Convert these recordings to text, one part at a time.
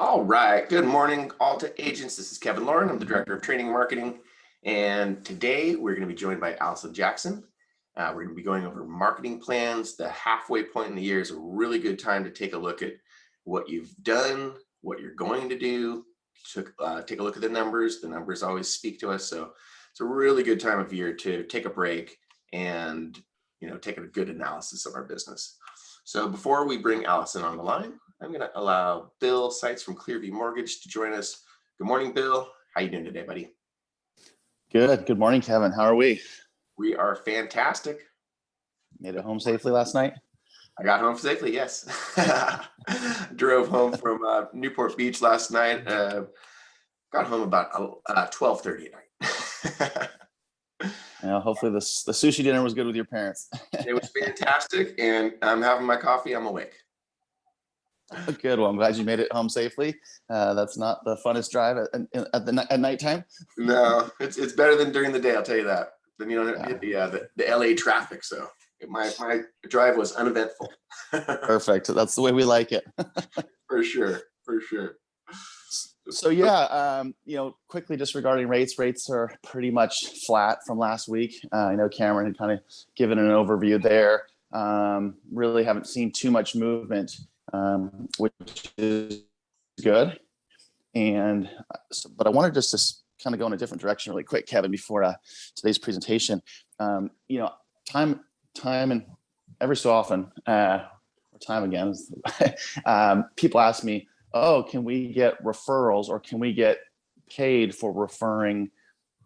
All right. Good morning, all to agents. This is Kevin Lauren. I'm the Director of Training and Marketing. And today we're going to be joined by Allison Jackson. We're going to be going over marketing plans. The halfway point in the year is a really good time to take a look at what you've done, what you're going to do. Take a look at the numbers. The numbers always speak to us. So it's a really good time of year to take a break and take a good analysis of our business. So before we bring Allison on the line, I'm going to allow Bill Seitz from Clearview Mortgage to join us. Good morning, Bill. How you doing today, buddy? Good. Good morning, Kevin. How are we? We are fantastic. Made it home safely last night? I got home safely, yes. Drove home from Newport Beach last night. Got home about 12:30 at night. Hopefully the sushi dinner was good with your parents. It was fantastic, and I'm having my coffee. I'm awake. Good. Well, I'm glad you made it home safely. That's not the funnest drive at nighttime. No, it's better than during the day. I'll tell you that. Then you don't hit the LA traffic. So my drive was uneventful. Perfect. That's the way we like it. For sure. So yeah, quickly just regarding rates are pretty much flat from last week. I know Cameron had kind of given an overview there. Really haven't seen too much movement, which is good. But I wanted just to kind of go in a different direction really quick, Kevin, before today's presentation. Time and every so often, or time again, people ask me, oh, can we get referrals or can we get paid for referring,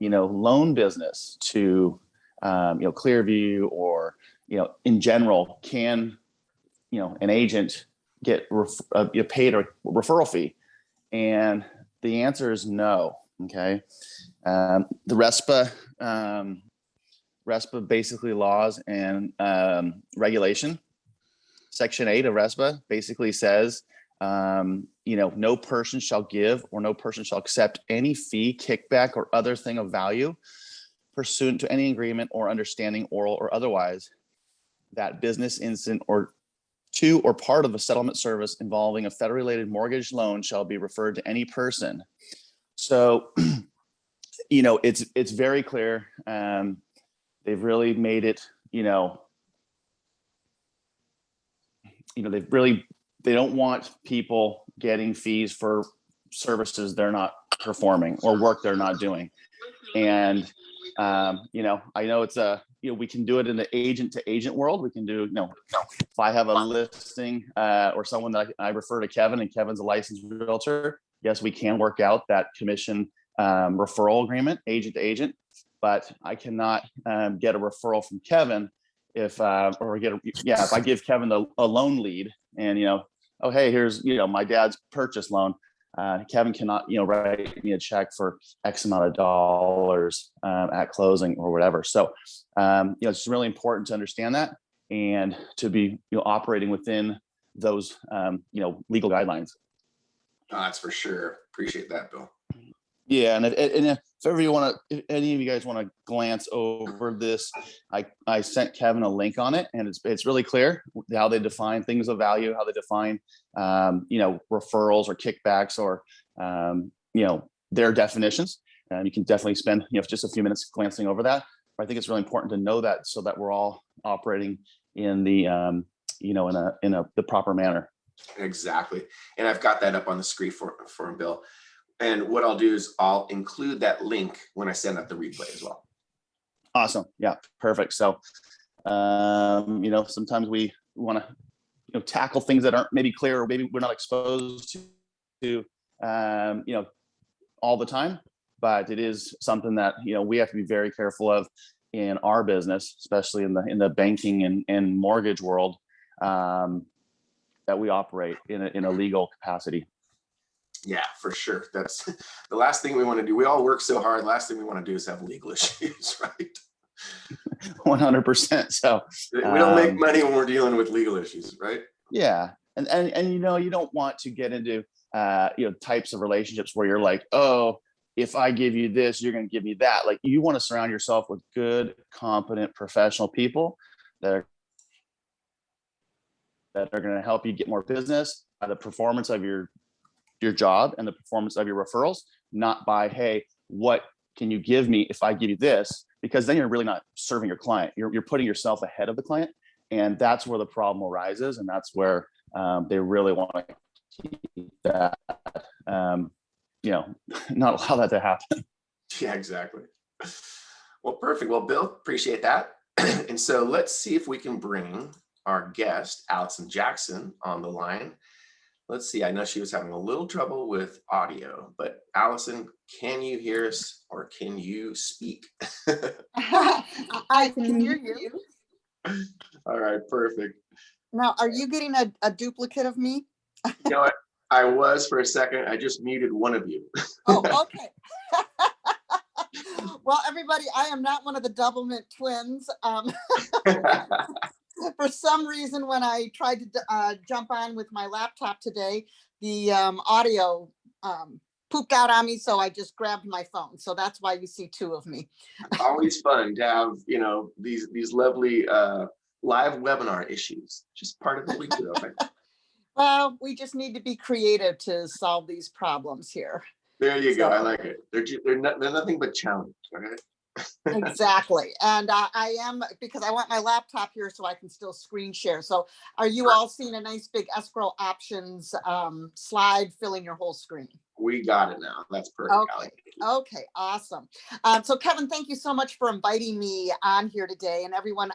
loan business to, Clearview or, in general, can, an agent get paid a referral fee? And the answer is no. Okay. The RESPA basically laws and regulation. Section 8 of RESPA basically says, no person shall give or no person shall accept any fee, kickback, or other thing of value pursuant to any agreement or understanding, oral or otherwise, that business instant or to or part of a settlement service involving a federal-related mortgage loan shall be referred to any person. So, it's very clear. They've really made it, they don't want people getting fees for services they're not performing or work they're not doing. And, I know it's we can do it in the agent to agent world. We can do, if I have a listing or someone that I refer to Kevin and Kevin's a licensed realtor, yes, we can work out that commission referral agreement, agent to agent, but I cannot get a referral from Kevin if I give Kevin a loan lead and, oh, hey, here's, my dad's purchase loan. Kevin cannot, write me a check for X amount of dollars at closing or whatever. So, it's really important to understand that and to be, operating within those, legal guidelines. Oh, that's for sure. Appreciate that, Bill. Yeah, and if ever if any of you guys want to glance over this, I sent Kevin a link on it, and it's really clear how they define things of value, how they define referrals or kickbacks or their definitions. And you can definitely spend just a few minutes glancing over that. But I think it's really important to know that so that we're all operating in the the proper manner. Exactly, and I've got that up on the screen for him, Bill. And what I'll do is I'll include that link when I send out the replay as well. Awesome. Yeah, perfect. So, sometimes we want to, tackle things that aren't maybe clear or maybe we're not exposed to, all the time, but it is something that, we have to be very careful of in our business, especially in the banking and mortgage world, that we operate in a legal capacity. Yeah, for sure. That's the last thing we want to do. We all work so hard. Last thing we want to do is have legal issues, right? 100%. So we don't make money when we're dealing with legal issues, right? Yeah. And you don't want to get into types of relationships where you're like, oh, if I give you this, you're going to give me that. Like, you want to surround yourself with good, competent, professional people that are going to help you get more business. The performance of your your job and the performance of your referrals, not by, hey, what can you give me if I give you this? Because then you're really not serving your client. You're putting yourself ahead of the client. And that's where the problem arises. And that's where they really want to keep that, not allow that to happen. Yeah, exactly. Well, perfect. Well, Bill, appreciate that. And so let's see if we can bring our guest, Allison Jackson, on the line. Let's see. I know she was having a little trouble with audio, but Allison, can you hear us or can you speak? I can hear you. All right, perfect. Now, are you getting a duplicate of me? You know what? I was for a second. I just muted one of you. Oh, okay. Well, everybody, I am not one of the Doublemint twins. For some reason, when I tried to jump on with my laptop today, the audio pooped out on me, so I just grabbed my phone. So that's why you see two of me. Always fun to have, these lovely live webinar issues. Just part of what we do. Okay? Well, we just need to be creative to solve these problems here. There you go. I like it. They're nothing but challenge. Okay? Exactly. And I am, because I want my laptop here so I can still screen share. So are you all seeing a nice big escrow options slide filling your whole screen? We got it now. That's perfect. Okay. Okay, awesome. So Kevin, thank you so much for inviting me on here today. And everyone,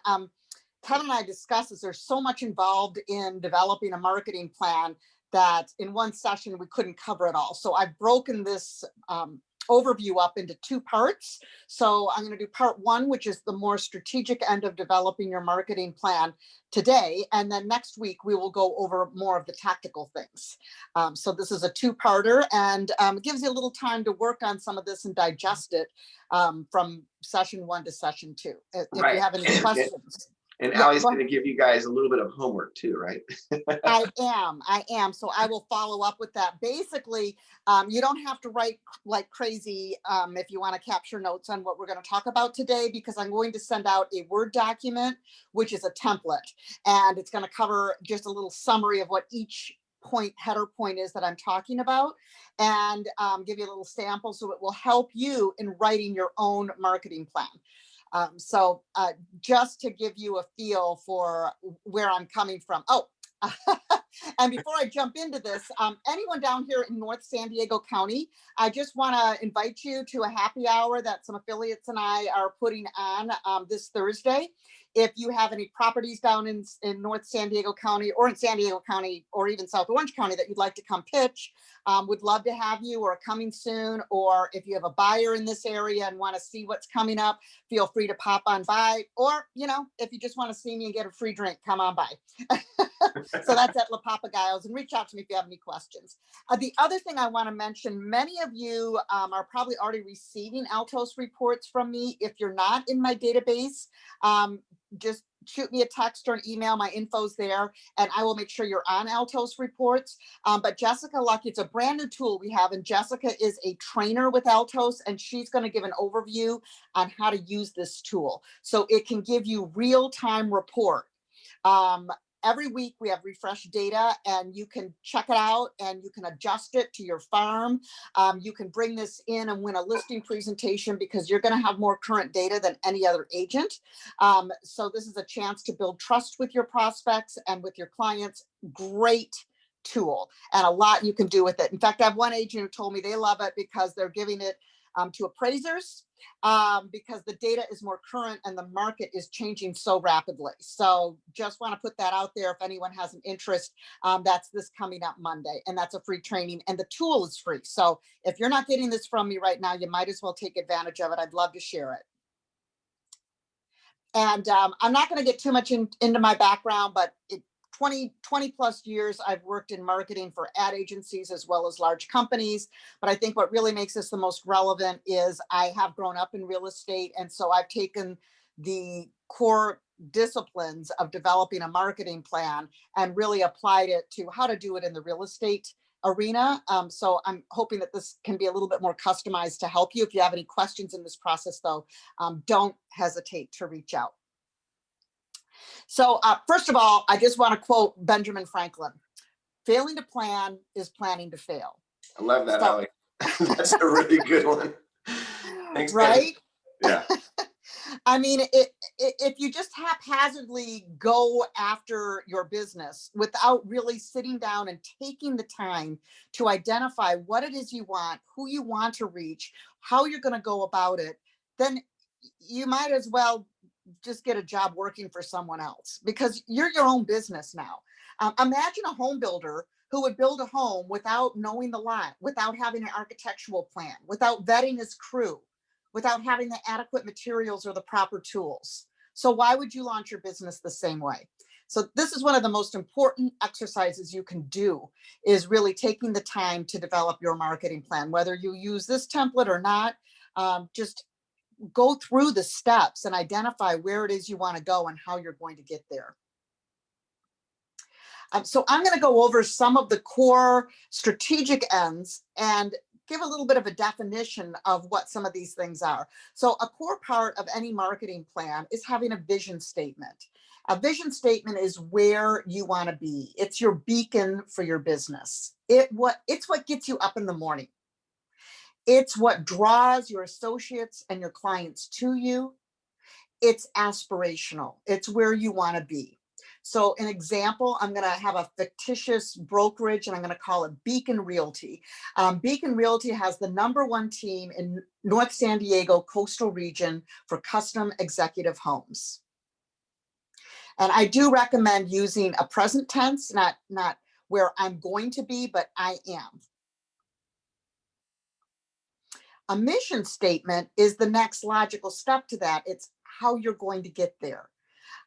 Kevin and I discussed this. There's so much involved in developing a marketing plan that in one session we couldn't cover it all. So I've broken this overview up into two parts. So I'm going to do part one, which is the more strategic end of developing your marketing plan today. And then next week, we will go over more of the tactical things. So this is a two-parter, and it gives you a little time to work on some of this and digest it from session one to session two. If Right. you have any questions. And Yeah, Allie's going to give you guys a little bit of homework too, right? I am. So I will follow up with that. Basically, you don't have to write like crazy if you want to capture notes on what we're going to talk about today, because I'm going to send out a Word document, which is a template, and it's going to cover just a little summary of what each header point is that I'm talking about, and give you a little sample so it will help you in writing your own marketing plan. So just to give you a feel for where I'm coming from. Oh, and before I jump into this, anyone down here in North San Diego County, I just want to invite you to a happy hour that some affiliates and I are putting on this Thursday. If you have any properties down in North San Diego County, or in San Diego County, or even South Orange County that you'd like to come pitch, would love to have you, or coming soon. Or if you have a buyer in this area and want to see what's coming up, feel free to pop on by. Or, if you just want to see me and get a free drink, come on by. So that's at La Papagayos, and reach out to me if you have any questions. The other thing I want to mention, many of you are probably already receiving Altos reports from me. If you're not in my database, just shoot me a text or an email. My info's there, and I will make sure you're on Altos reports. But Jessica Lucky, it's a brand new tool we have, and Jessica is a trainer with Altos, and she's going to give an overview on how to use this tool. So it can give you real-time report. Every week we have refreshed data, and you can check it out and you can adjust it to your farm. You can bring this in and win a listing presentation because you're going to have more current data than any other agent. So this is a chance to build trust with your prospects and with your clients. Great tool, and a lot you can do with it. In fact, I have one agent who told me they love it because they're giving it to appraisers because the data is more current and the market is changing so rapidly. So just want to put that out there if anyone has an interest. That's this coming up Monday, and that's a free training, and the tool is free. So if you're not getting this from me right now, you might as well take advantage of it. I'd love to share it. And I'm not going to get too much into my background, but 20 plus years I've worked in marketing for ad agencies as well as large companies. But I think what really makes this the most relevant is I have grown up in real estate. And so I've taken the core disciplines of developing a marketing plan and really applied it to how to do it in the real estate arena. So I'm hoping that this can be a little bit more customized to help you. If you have any questions in this process, though, don't hesitate to reach out. So first of all, I just want to quote Benjamin Franklin. Failing to plan is planning to fail. I love that, So- Ally. That's a really good one. Thanks, man. right? Yeah. I mean, if you just haphazardly go after your business without really sitting down and taking the time to identify what it is you want, who you want to reach, how you're going to go about it, then you might as well just get a job working for someone else, because you're your own business now. Imagine a home builder who would build a home without knowing the lot, without having an architectural plan, without vetting his crew, without having the adequate materials or the proper tools. So why would you launch your business the same way? So this is one of the most important exercises you can do, is really taking the time to develop your marketing plan. Whether you use this template or not, just go through the steps and identify where it is you want to go and how you're going to get there. So I'm going to go over some of the core strategic ends and give a little bit of a definition of what some of these things are. So a core part of any marketing plan is having a vision statement. A vision statement is where you want to be. It's your beacon for your business. It's what gets you up in the morning. It's what draws your associates and your clients to you. It's aspirational. It's where you want to be. So an example, I'm going to have a fictitious brokerage, and I'm going to call it Beacon Realty. Beacon Realty has the #1 team in North San Diego coastal region for custom executive homes. And I do recommend using a present tense, not where I'm going to be, but I am. A mission statement is the next logical step to that. It's how you're going to get there.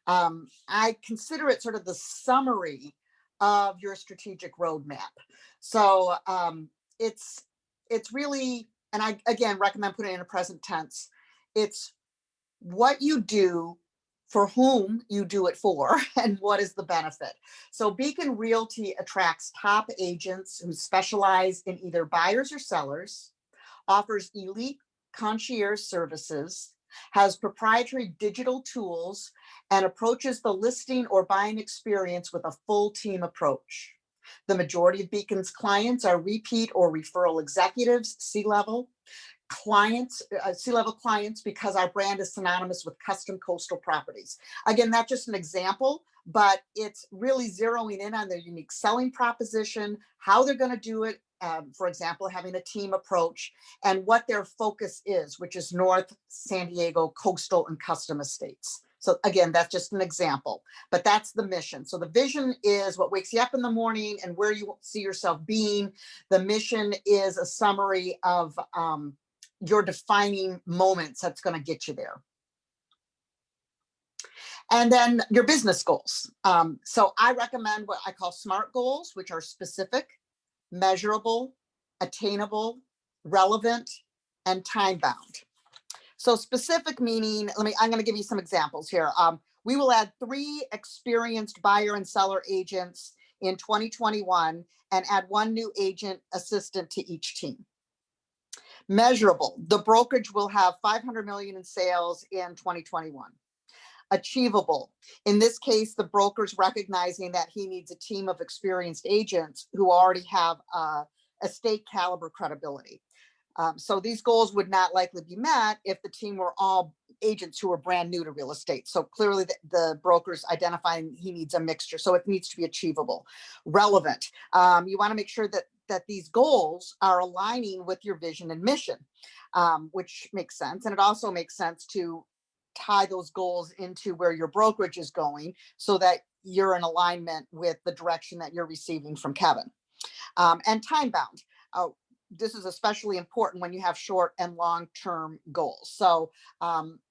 I consider it sort of the summary of your strategic roadmap. So it's really, and I again recommend putting it in a present tense. It's what you do, for whom you do it for, and what is the benefit. So Beacon Realty attracts top agents who specialize in either buyers or sellers, offers elite concierge services, has proprietary digital tools, and approaches the listing or buying experience with a full team approach. The majority of Beacon's clients are repeat or referral executives, C-level clients, C-level clients, because our brand is synonymous with custom coastal properties. Again, that's just an example, but it's really zeroing in on their unique selling proposition, how they're going to do it. For example, having a team approach, and what their focus is, which is North San Diego coastal and custom estates. So again, that's just an example, but that's the mission. So the vision is what wakes you up in the morning and where you see yourself being. The mission is a summary of your defining moments that's going to get you there. And then your business goals. So I recommend what I call SMART goals, which are specific, measurable, attainable, relevant, and time-bound. So specific meaning, I'm going to give you some examples here. We will add 3 experienced buyer and seller agents in 2021 and add 1 new agent assistant to each team. Measurable, the brokerage will have 500 million in sales in 2021. Achievable, in this case, the broker's recognizing that he needs a team of experienced agents who already have estate caliber credibility. So these goals would not likely be met if the team were all agents who are brand new to real estate. So clearly the broker's identifying he needs a mixture. So it needs to be achievable. Relevant. You want to make sure that these goals are aligning with your vision and mission, which makes sense. And it also makes sense to tie those goals into where your brokerage is going so that you're in alignment with the direction that you're receiving from Kevin. And time bound. This is especially important when you have short and long-term goals. So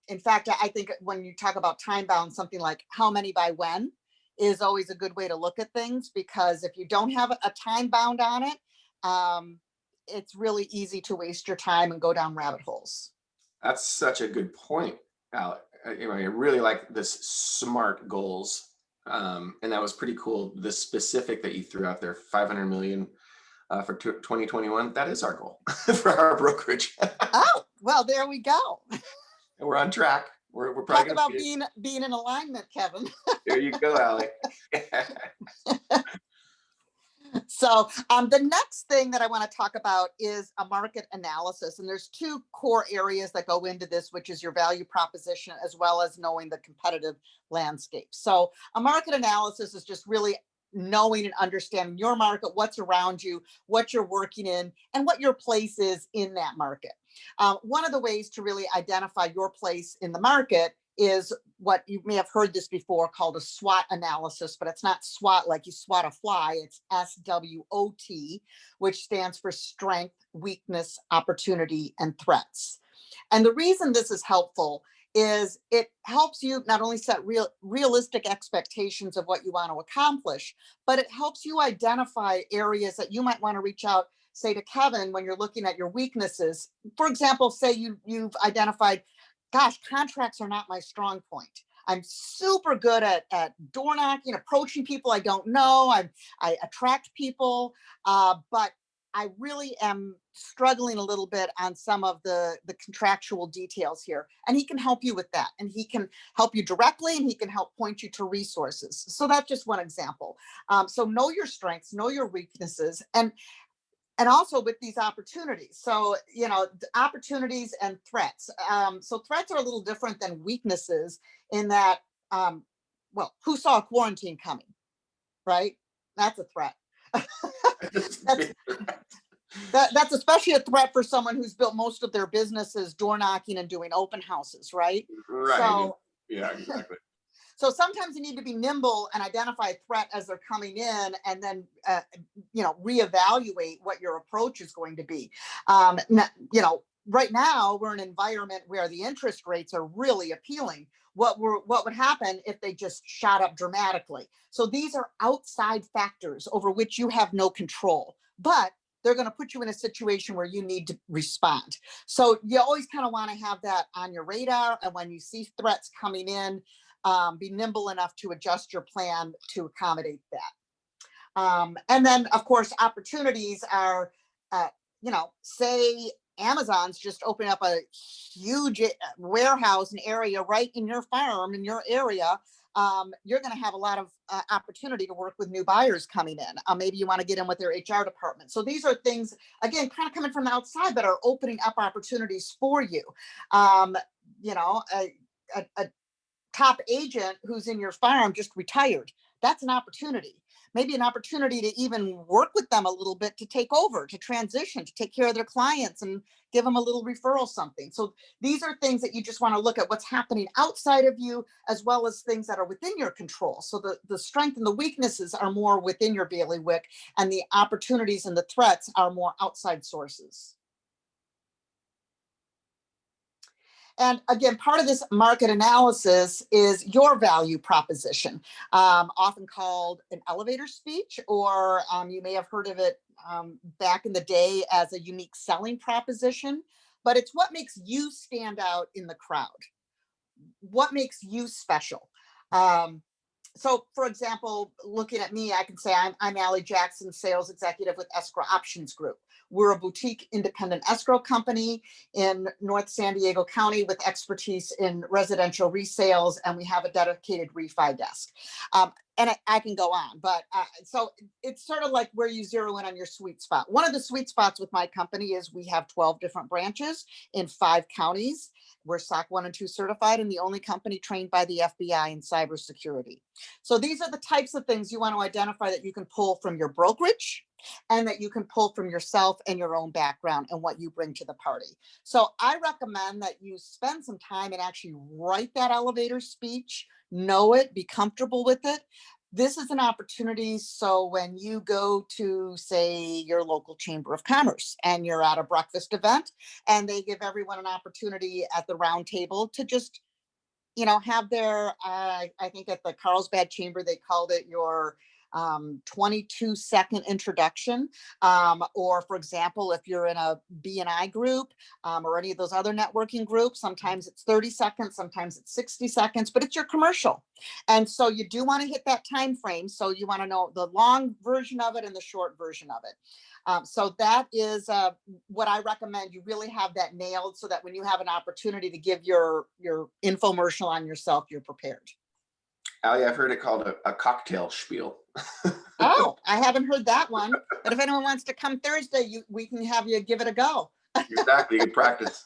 in fact, I think when you talk about time bound, something like how many by when is always a good way to look at things, because if you don't have a time bound on it, it's really easy to waste your time and go down rabbit holes. That's such a good point, Alec. I really like this SMART goals. And that was pretty cool. The specific that you threw out there, 500 million for 2021. That is our goal for our brokerage. Oh, well, there we go. We're on track. We're probably Talk gonna about being in alignment, Kevin. There you go, Alec. So the next thing that I want to talk about is a market analysis. And there's two core areas that go into this, which is your value proposition, as well as knowing the competitive landscape. So a market analysis is just really knowing and understanding your market, what's around you, what you're working in, and what your place is in that market. One of the ways to really identify your place in the market is what you may have heard this before called a SWOT analysis, but it's not SWOT like you swat a fly, it's SWOT, which stands for strength, weakness, opportunity, and threats. And the reason this is helpful is it helps you not only set realistic expectations of what you want to accomplish, but it helps you identify areas that you might want to reach out, say to Kevin, when you're looking at your weaknesses. For example, say you've identified, gosh, contracts are not my strong point. I'm super good at door knocking, approaching people I don't know. I attract people, but I really am struggling a little bit on some of the contractual details here. And he can help you with that. And he can help you directly, and he can help point you to resources. So that's just one example. So know your strengths, know your weaknesses, and also with these opportunities. So, opportunities and threats. So threats are a little different than weaknesses in that, well, who saw a quarantine coming, right? That's a threat. That's especially a threat for someone who's built most of their businesses door knocking and doing open houses, right? Right. So, yeah, exactly. So sometimes you need to be nimble and identify a threat as they're coming in, and then reevaluate what your approach is going to be. Right now we're in an environment where the interest rates are really appealing. What would happen if they just shot up dramatically? So these are outside factors over which you have no control, but they're going to put you in a situation where you need to respond. So you always kind of want to have that on your radar, and when you see threats coming in, be nimble enough to adjust your plan to accommodate that. And then, of course, opportunities are, say Amazon's just opening up a huge warehouse, an area right in your farm, in your area. You're going to have a lot of opportunity to work with new buyers coming in. Maybe you want to get in with their HR department. So these are things, again, kind of coming from the outside, that are opening up opportunities for you. A top agent who's in your farm just retired. That's an opportunity. Maybe an opportunity to even work with them a little bit, to take over, to transition, to take care of their clients and give them a little referral something. So these are things that you just want to look at what's happening outside of you, as well as things that are within your control. So the strength and the weaknesses are more within your bailiwick, and the opportunities and the threats are more outside sources. And again, part of this market analysis is your value proposition, often called an elevator speech, or you may have heard of it back in the day as a unique selling proposition. But it's what makes you stand out in the crowd. What makes you special? So, for example, looking at me, I can say I'm Allie Jackson, sales executive with Escrow Options Group. We're a boutique independent escrow company in North San Diego County with expertise in residential resales, and we have a dedicated refi desk. And I can go on, but so it's sort of like where you zero in on your sweet spot. One of the sweet spots with my company is we have 12 different branches in 5 counties. We're SOC 1 and 2 certified, and the only company trained by the FBI in cybersecurity. So these are the types of things you want to identify that you can pull from your brokerage, and that you can pull from yourself and your own background and what you bring to the party. So I recommend that you spend some time and actually write that elevator speech, know it, be comfortable with it. This is an opportunity. So when you go to, say, your local chamber of commerce and you're at a breakfast event, and they give everyone an opportunity at the round table to just, have their, I think at the Carlsbad Chamber, they called it your 22-second introduction. Or for example, if you're in a B&I group or any of those other networking groups, sometimes it's 30 seconds, sometimes it's 60 seconds, but it's your commercial. And so you do want to hit that time frame. So you want to know the long version of it and the short version of it. So that is what I recommend. You really have that nailed, so that when you have an opportunity to give your infomercial on yourself, you're prepared. Allie, I've heard it called a cocktail spiel. Oh, I haven't heard that one. But if anyone wants to come Thursday, we can have you give it a go. Exactly, you can practice.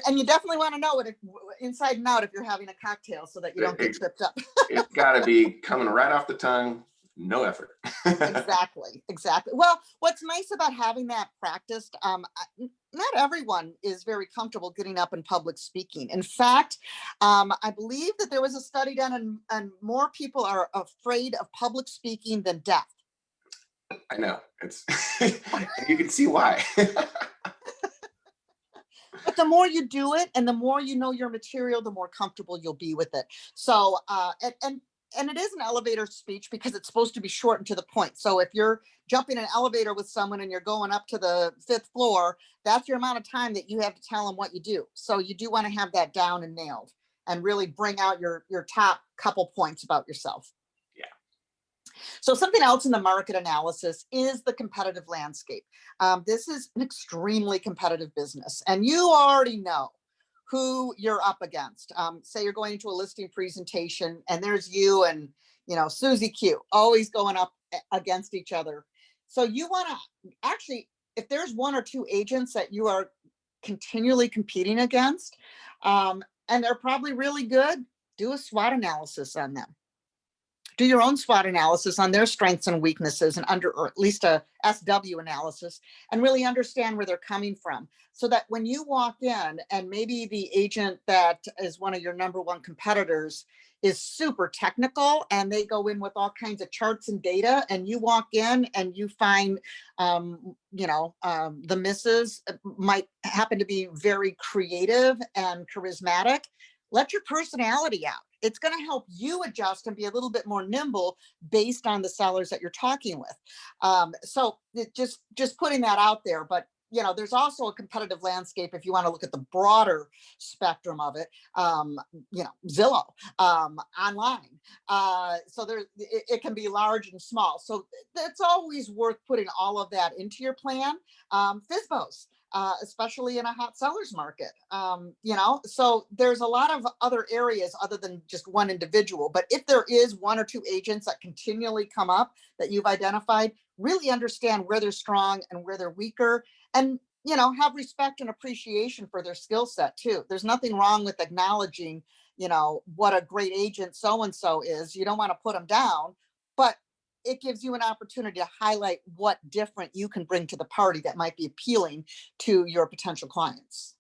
And you definitely want to know it inside and out if you're having a cocktail so that you don't get tripped up. It's got to be coming right off the tongue, no effort. Exactly. Well, what's nice about having that practiced, not everyone is very comfortable getting up in public speaking. In fact, I believe that there was a study done and more people are afraid of public speaking than deaf. I know, it's you can see why. But the more you do it and the more you know your material, the more comfortable you'll be with it. So, and it is an elevator speech because it's supposed to be short and to the point. So if you're jumping an elevator with someone and you're going up to the 5th floor, that's your amount of time that you have to tell them what you do. So you do want to have that down and nailed and really bring out your top couple points about yourself. So something else in the market analysis is the competitive landscape. This is an extremely competitive business, and you already know who you're up against. Say you're going into a listing presentation, and there's you and Susie Q always going up against each other. So you want to actually, if there's 1 or 2 agents that you are continually competing against, and they're probably really good, do a SWOT analysis on them. Do your own SWOT analysis on their strengths and weaknesses or at least a SW analysis, and really understand where they're coming from so that when you walk in and maybe the agent that is one of your number 1 competitors is super technical and they go in with all kinds of charts and data, and you walk in and you find, the misses might happen to be very creative and charismatic. Let your personality out. It's going to help you adjust and be a little bit more nimble based on the sellers that you're talking with. So just putting that out there. But there's also a competitive landscape if you want to look at the broader spectrum of it. Zillow, online. So it can be large and small. So it's always worth putting all of that into your plan. FSBOs. Especially in a hot sellers market. So there's a lot of other areas other than just one individual. But if there is 1 or 2 agents that continually come up that you've identified, really understand where they're strong and where they're weaker, and have respect and appreciation for their skill set too. There's nothing wrong with acknowledging, what a great agent so-and-so is. You don't want to put them down, but it gives you an opportunity to highlight what different you can bring to the party that might be appealing to your potential clients.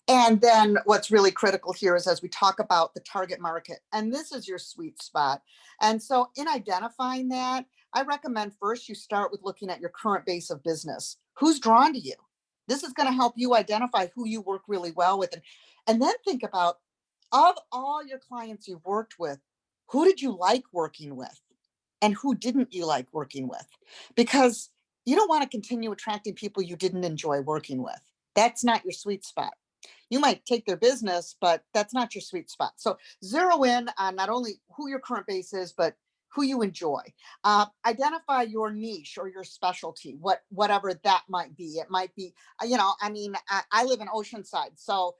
And then what's really critical here is as we talk about the target market, and this is your sweet spot. And so in identifying that, I recommend first you start with looking at your current base of business. Who's drawn to you? This is going to help you identify who you work really well with. And then think about, of all your clients you've worked with, who did you like working with and who didn't you like working with? Because you don't want to continue attracting people you didn't enjoy working with. That's not your sweet spot. You might take their business, but that's not your sweet spot. So zero in on not only who your current base is, but who you enjoy. Identify your niche or your specialty, whatever that might be. It might be, I live in Oceanside, so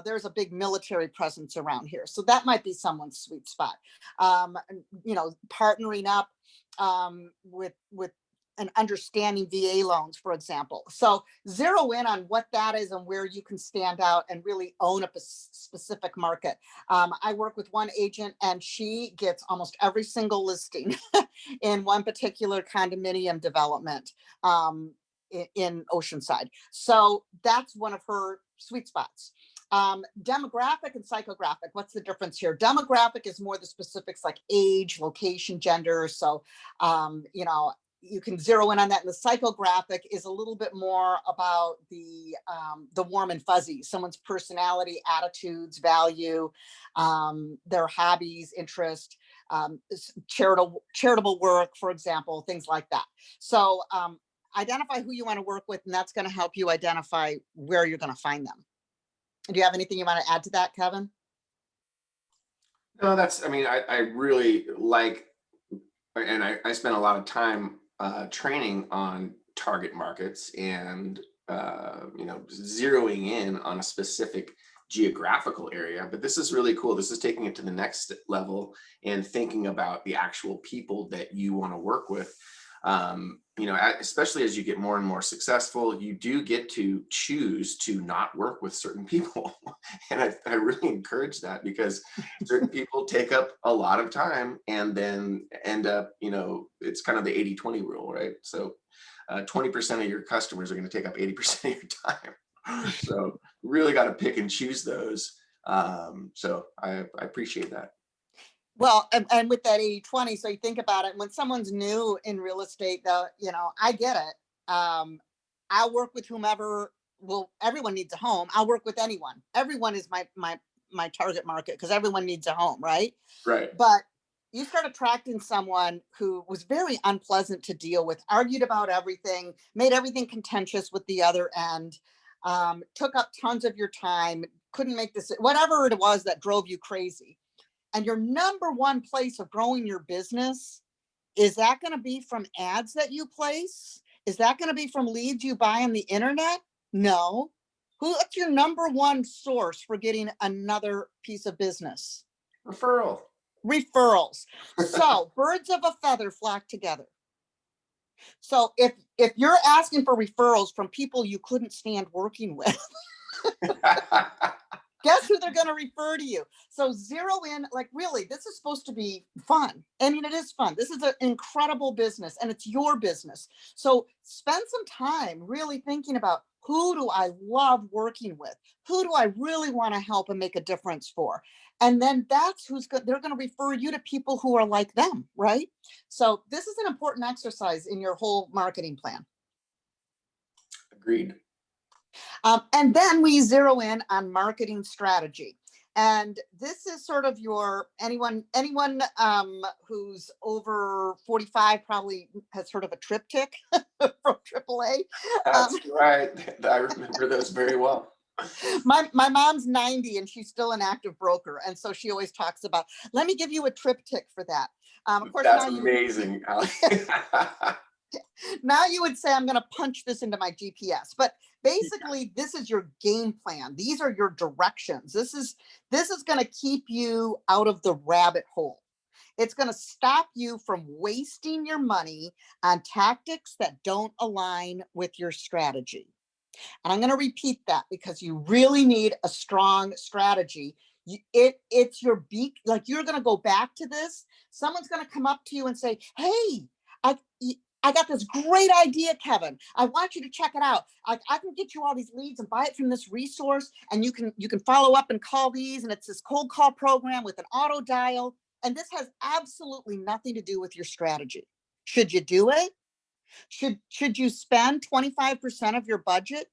there's a big military presence around here. So that might be someone's sweet spot. Partnering up with and understanding VA loans, for example. So zero in on what that is and where you can stand out and really own a specific market. I work with one agent and she gets almost every single listing in one particular condominium development in Oceanside. So that's one of her sweet spots. Demographic and psychographic. What's the difference here? Demographic is more the specifics like age, location, gender. So, you can zero in on that. And the psychographic is a little bit more about the warm and fuzzy, someone's personality, attitudes, value, their hobbies, interest, charitable work, for example, things like that. So identify who you want to work with, and that's going to help you identify where you're going to find them. Do you have anything you want to add to that, Kevin? No, I really like, and I spent a lot of time training on target markets, and zeroing in on a specific geographical area, but this is really cool. This is taking it to the next level and thinking about the actual people that you want to work with. Especially as you get more and more successful, you do get to choose to not work with certain people. And I really encourage that, because certain people take up a lot of time and then end up, it's kind of the 80-20 rule, right? So 20% of your customers are going to take up 80% of your time. So really got to pick and choose those. So I appreciate that. Well, and with that 80-20, so you think about it, when someone's new in real estate, though, I get it. I'll work with whomever. Well, everyone needs a home. I'll work with anyone. Everyone is my target market, because everyone needs a home, right? Right. But you start attracting someone who was very unpleasant to deal with, argued about everything, made everything contentious with the other end, took up tons of your time, couldn't make this, whatever it was that drove you crazy. And your number one place of growing your business, is that going to be from ads that you place? Is that going to be from leads you buy on the internet? No. What's your number one source for getting another piece of business? Referral. Referrals. So birds of a feather flock together. So if you're asking for referrals from people you couldn't stand working with, guess who they're going to refer to you? So zero in, like, really, this is supposed to be fun. I mean, it is fun. This is an incredible business, and it's your business. So spend some time really thinking about, who do I love working with? Who do I really want to help and make a difference for? And then that's they're going to refer you to people who are like them, right? So this is an important exercise in your whole marketing plan. Agreed. And then we zero in on marketing strategy. And this is sort of your, anyone who's over 45 probably has heard of a triptych from AAA. That's right. I remember those very well. My mom's 90 and she's still an active broker. And so she always talks about, let me give you a triptych for that. Of course, that's amazing. Now you would say, I'm going to punch this into my GPS, but basically this is your game plan. These are your directions. This is going to keep you out of the rabbit hole. It's going to stop you from wasting your money on tactics that don't align with your strategy. And I'm going to repeat that, because you really need a strong strategy. It's your beak. Like, you're going to go back to this. Someone's going to come up to you and say, hey, I got this great idea, Kevin. I want you to check it out. I can get you all these leads and buy it from this resource, and you can follow up and call these, and it's this cold call program with an auto dial. And this has absolutely nothing to do with your strategy. Should you do it? Should you spend 25% of your budget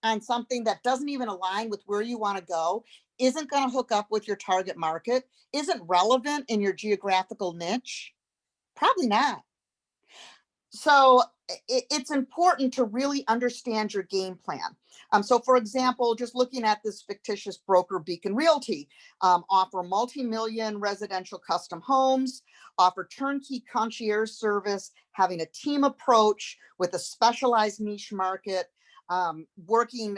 on something that doesn't even align with where you want to go, isn't going to hook up with your target market, isn't relevant in your geographical niche? Probably not. So it's important to really understand your game plan. So for example, just looking at this fictitious broker, Beacon Realty, offer multi-million residential custom homes, offer turnkey concierge service, having a team approach with a specialized niche market, working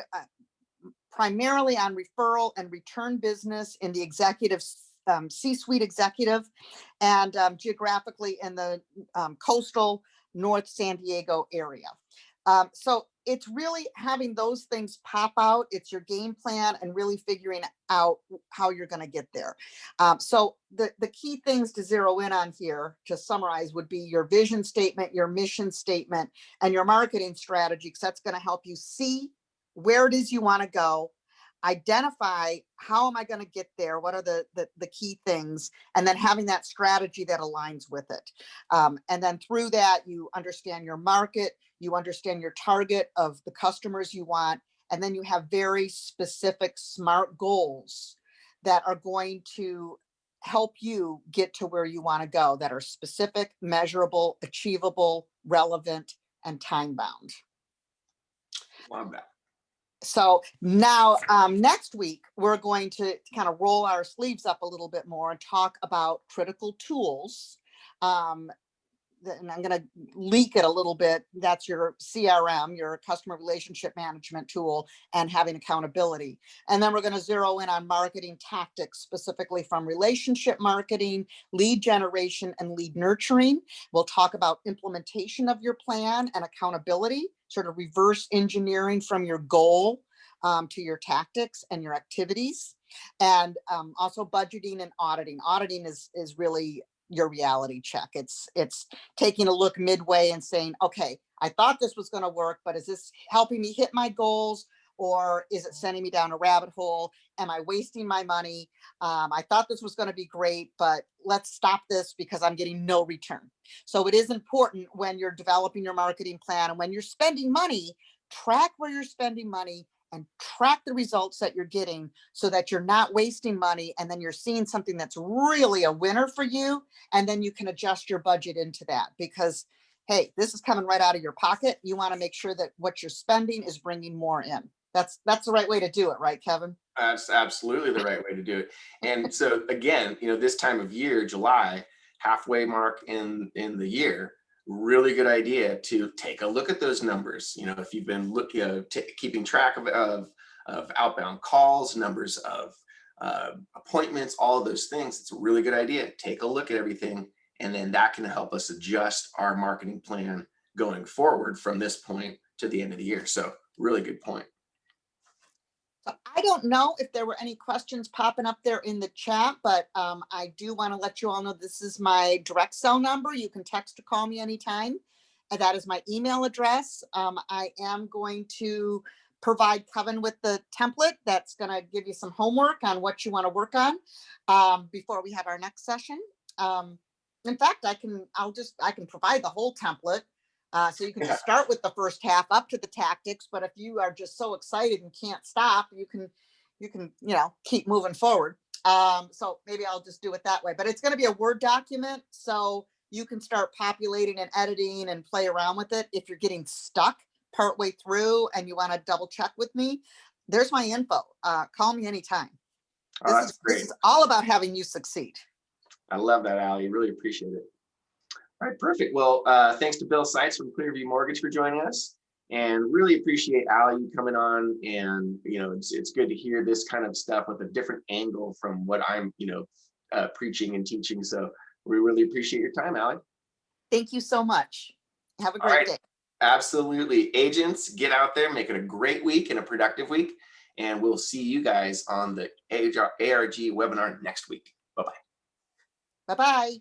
primarily on referral and return business in the executive C-suite executive, and geographically in the coastal North San Diego area. So it's really having those things pop out. It's your game plan and really figuring out how you're going to get there. So the key things to zero in on here, to summarize, would be your vision statement, your mission statement, and your marketing strategy, because that's going to help you see where it is you want to go, identify how am I going to get there, what are the key things, and then having that strategy that aligns with it. And then through that, you understand your market, you understand your target of the customers you want, and then you have very specific SMART goals that are going to help you get to where you want to go, that are specific, measurable, achievable, relevant, and time-bound. Love that. So now next week, we're going to kind of roll our sleeves up a little bit more and talk about critical tools. and I'm going to leak it a little bit. That's your CRM, your customer relationship management tool, and having accountability. And then we're going to zero in on marketing tactics, specifically from relationship marketing, lead generation, and lead nurturing. We'll talk about implementation of your plan and accountability, sort of reverse engineering from your goal to your tactics and your activities. And also budgeting and auditing. Auditing is really your reality check. It's taking a look midway and saying, okay, I thought this was going to work, but is this helping me hit my goals, or is it sending me down a rabbit hole? Am I wasting my money? I thought this was going to be great, but let's stop this because I'm getting no return. So it is important when you're developing your marketing plan and when you're spending money, track where you're spending money and track the results that you're getting so that you're not wasting money, and then you're seeing something that's really a winner for you, and then you can adjust your budget into that, because hey, this is coming right out of your pocket. You want to make sure that what you're spending is bringing more in. That's the right way to do it, right, Kevin? That's absolutely the right way to do it. And so again, this time of year, July, halfway mark in the year, really good idea to take a look at those numbers. If you've been keeping track of outbound calls, numbers of appointments, all of those things, it's a really good idea. Take a look at everything, and then that can help us adjust our marketing plan going forward from this point to the end of the year. So really good point. So I don't know if there were any questions popping up there in the chat, but I do want to let you all know this is my direct cell number. You can text or call me anytime. And that is my email address. I am going to provide Kevin with the template that's going to give you some homework on what you want to work on before we have our next session. In fact, I can provide the whole template. So you can just start with the first half up to the tactics, but if you are just so excited and can't stop, you can keep moving forward. So maybe I'll just do it that way, but it's going to be a Word document, so you can start populating and editing and play around with it. If you're getting stuck partway through and you want to double check with me, there's my info. Call me anytime. That's great. This is all about having you succeed. I love that, Allie. Really appreciate it. All right, perfect. Well, thanks to Bill Seitz from Clearview Mortgage for joining us, and really appreciate Allie coming on. And it's good to hear this kind of stuff with a different angle from what I'm preaching and teaching. So we really appreciate your time, Allie. Thank you so much. Have a great day. Absolutely. Agents, get out there, make it a great week and a productive week, and we'll see you guys on the ARG webinar next week. Bye-bye. Bye-bye.